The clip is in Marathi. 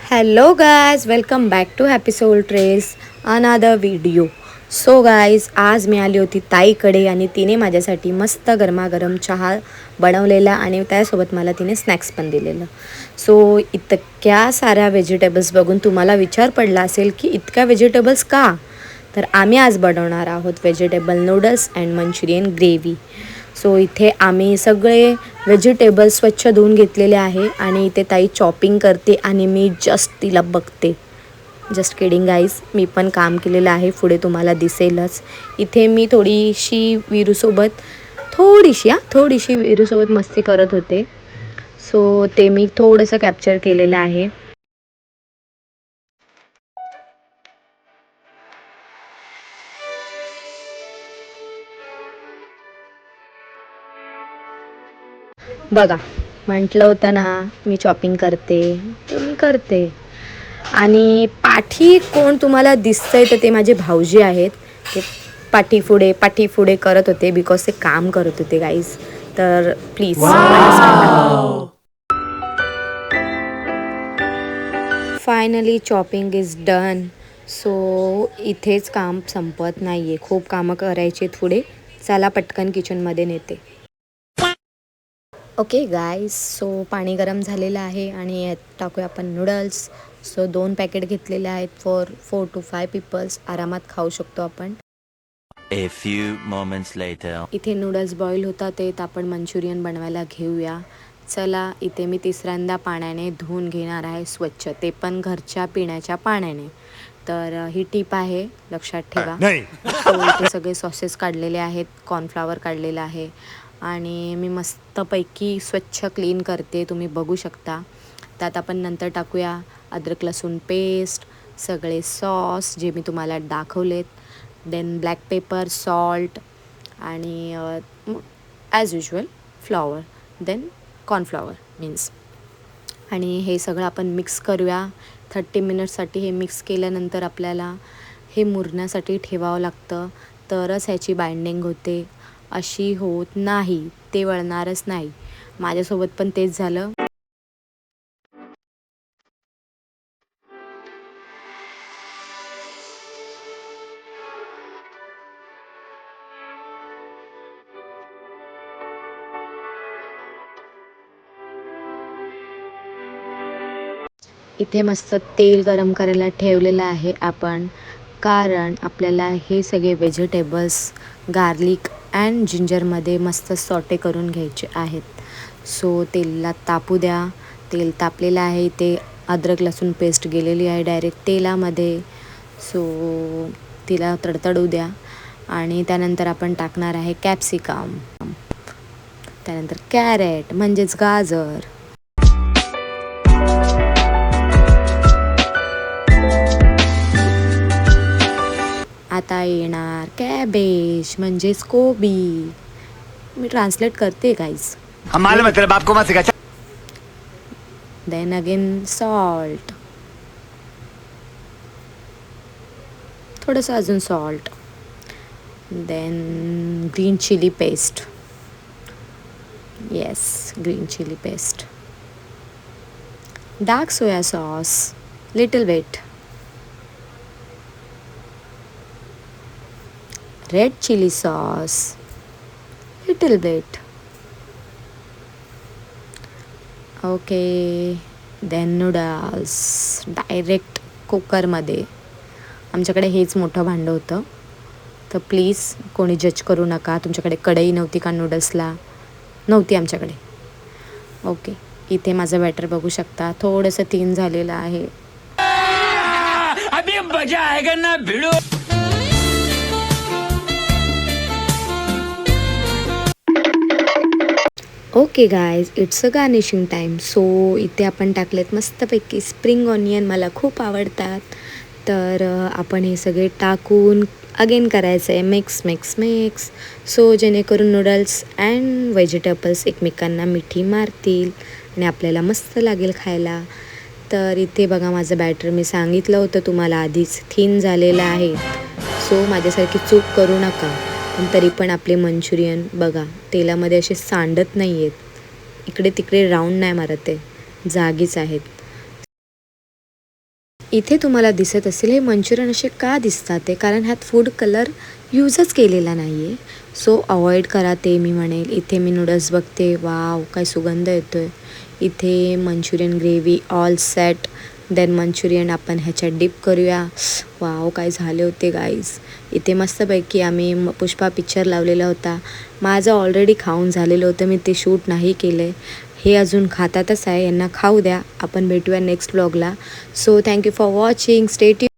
Hello guys, welcome back to Happy Soul Trace another video. So guys, आज मी आली होती ताईकडे आणि तिने माझ्यासाठी मस्त गरमागरम चहा बनवलेला आणि त्यासोबत मला तिने स्नॅक्स पण दिलेलं. सो इतक्या साऱ्या व्हेजिटेबल्स बघून तुम्हाला विचार पडला असेल की इतक्या व्हेजिटेबल्स का? तर आम्ही आज बनवणार आहोत vegetable noodles and Manchurian gravy. So इथे आम्ही सगळे व्हेजिटेबल्स स्वच्छ धुवून घेतलेले आहे आणि इथे ताई चॉपिंग करते आणि मी जस्ट तिला बघते. जस्ट किडिंग गाईज, मी पण काम केलेलं आहे, पुढे तुम्हाला दिसेलच. इथे मी थोडीशी वीरूसोबत मस्ती करत होते. सो ते मी थोडंसं कॅप्चर केलेलं आहे. बघा, म्हटलं होतं ना मी चॉपिंग करते, तर मी करते. आणि पाठी कोण तुम्हाला दिसतंय तर ते माझे भाऊजी आहेत. ते पाठी पुढे करत होते बिकॉज ते काम करत होते गाईज. तर please finally chopping is done. So इथेच काम संपत नाही आहे, खूप कामं करायची आहेत पुढे. चला पटकन किचनमध्ये नेते. ओके गाईज, सो पाणी गरम झालेलं आहे आणि यात टाकूया आपण नूडल्स. सो 2 पॅकेट घेतलेले आहेत फॉर 4 to 5 पीपल्स. आरामात खाऊ शकतो आपण. A few moments later. इथे नूडल्स बॉईल होतात ते आपण मंचुरियन बनवायला घेऊया. चला, इथे मी तिसऱ्यांदा पाण्याने धुवून घेणार आहे स्वच्छ, ते पण घरच्या पिण्याच्या पाण्याने. तर ही टीप आहे, लक्षात ठेवा. सो इथे सगळे सॉसेस काढलेले आहेत, कॉर्नफ्लॉवर काढलेलं आहे आणि मी मस्तपैकी स्वच्छ क्लीन करते, तुम्ही बघू शकता. त्यात आपण नंतर टाकूया अद्रक लसूण पेस्ट, सगळे सॉस जे मी तुम्हाला दाखवलेत, देन ब्लॅक पेपर, सॉल्ट आणि as usual flour, then cornflour means. आणि हे सगळं आपण मिक्स करूया 30 मिनिट्ससाठी. हे मिक्स केल्यानंतर आपल्याला हे मुरण्यासाठी ठेवावं लागतं, तरच ह्याची बाइंडिंग होते. अशी होत नाही, ते वळणारच नाही. माझ्यासोबत पण तेच झालं. इथे मस्त तेल गरम करायला ठेवलेलं आहे आपण, कारण आपल्याला हे सगळे व्हेजिटेबल्स गार्लिक अँड जिंजरमध्ये मस्त सॉटे करून घ्यायचे आहेत. सो तेलात तापू द्या. तेल तापलेलं आहे, इथे अद्रक लसूण पेस्ट गेलेली आहे डायरेक्ट तेलामध्ये. सो तिला तडतडू द्या आणि त्यानंतर आपण टाकणार आहे कॅप्सिकम, त्यानंतर कॅरेट म्हणजेच गाजर. आता येणार कॅबेज म्हणजेच कोबी. मी ट्रान्सलेट करते गाईज. देन अगेन सॉल्ट, थोडंसं अजून salt, then green chilli paste. Yes, green chilli paste, dark soya sauce little bit, red chilli sauce little bit. Okay, then noodles direct कुकरमध्ये. आमच्याकडे हेच मोठं भांडं होतं, तर प्लीज कोणी जज करू नका. तुमच्याकडे कढई नव्हती का नूडल्सला? नव्हती आमच्याकडे. ओके, इथे माझं बॅटर बघू शकता, थोडंसं थिन झालेलं आहे. अभी मजा आएगा ना भिड़ो. Okay guys, it's a garnishing time. So इथे आपण टाकलेत मस्तपैकी स्प्रिंग ऑनियन, मला खूप आवडतात. तर आपण हे सगळे टाकून अगेन करायचं आहे मिक्स. सो जेणेकरून नूडल्स अँड व्हेजिटेबल्स एकमेकांना मिठी मारतील आणि आपल्याला मस्त लागेल खायला. तर इथे बघा, माझं बॅटर मी सांगितलं होतं तुम्हाला आधीच, थिन झालेलं आहे. सो माझ्यासारखी चूक करू नका. पण तरी पण आपले मंचुरियन बघा, तेलामध्ये असे सांडत नाही आहेत, इकडे तिकडे राऊंड नाही मारत आहे, जागीच आहेत. इथे तुम्हाला दिसत असेल हे मंचुरियन असे का दिसतात ते, कारण ह्यात फूड कलर यूजच केलेला नाही आहे. सो अवॉइड करा ते मी म्हणेल. इथे मी नूडल्स बघते, वाव काय सुगंध येतो आहे. इथे Manchurian gravy all set. Then Manchurian आपण ह्याच्यात डिप करूया. वाव काय झाले होते गाईज. इथे मस्तपैकी आम्ही पुष्पा पिक्चर लावलेला होता. माझं ऑलरेडी खाऊन झालेलं होतं, मी ते शूट नाही केलं आहे. हे अजून खातातच आहे, यांना खाऊ द्या. आपण भेटूया नेक्स्ट व्लॉगला. So thank you for watching. Stay tune.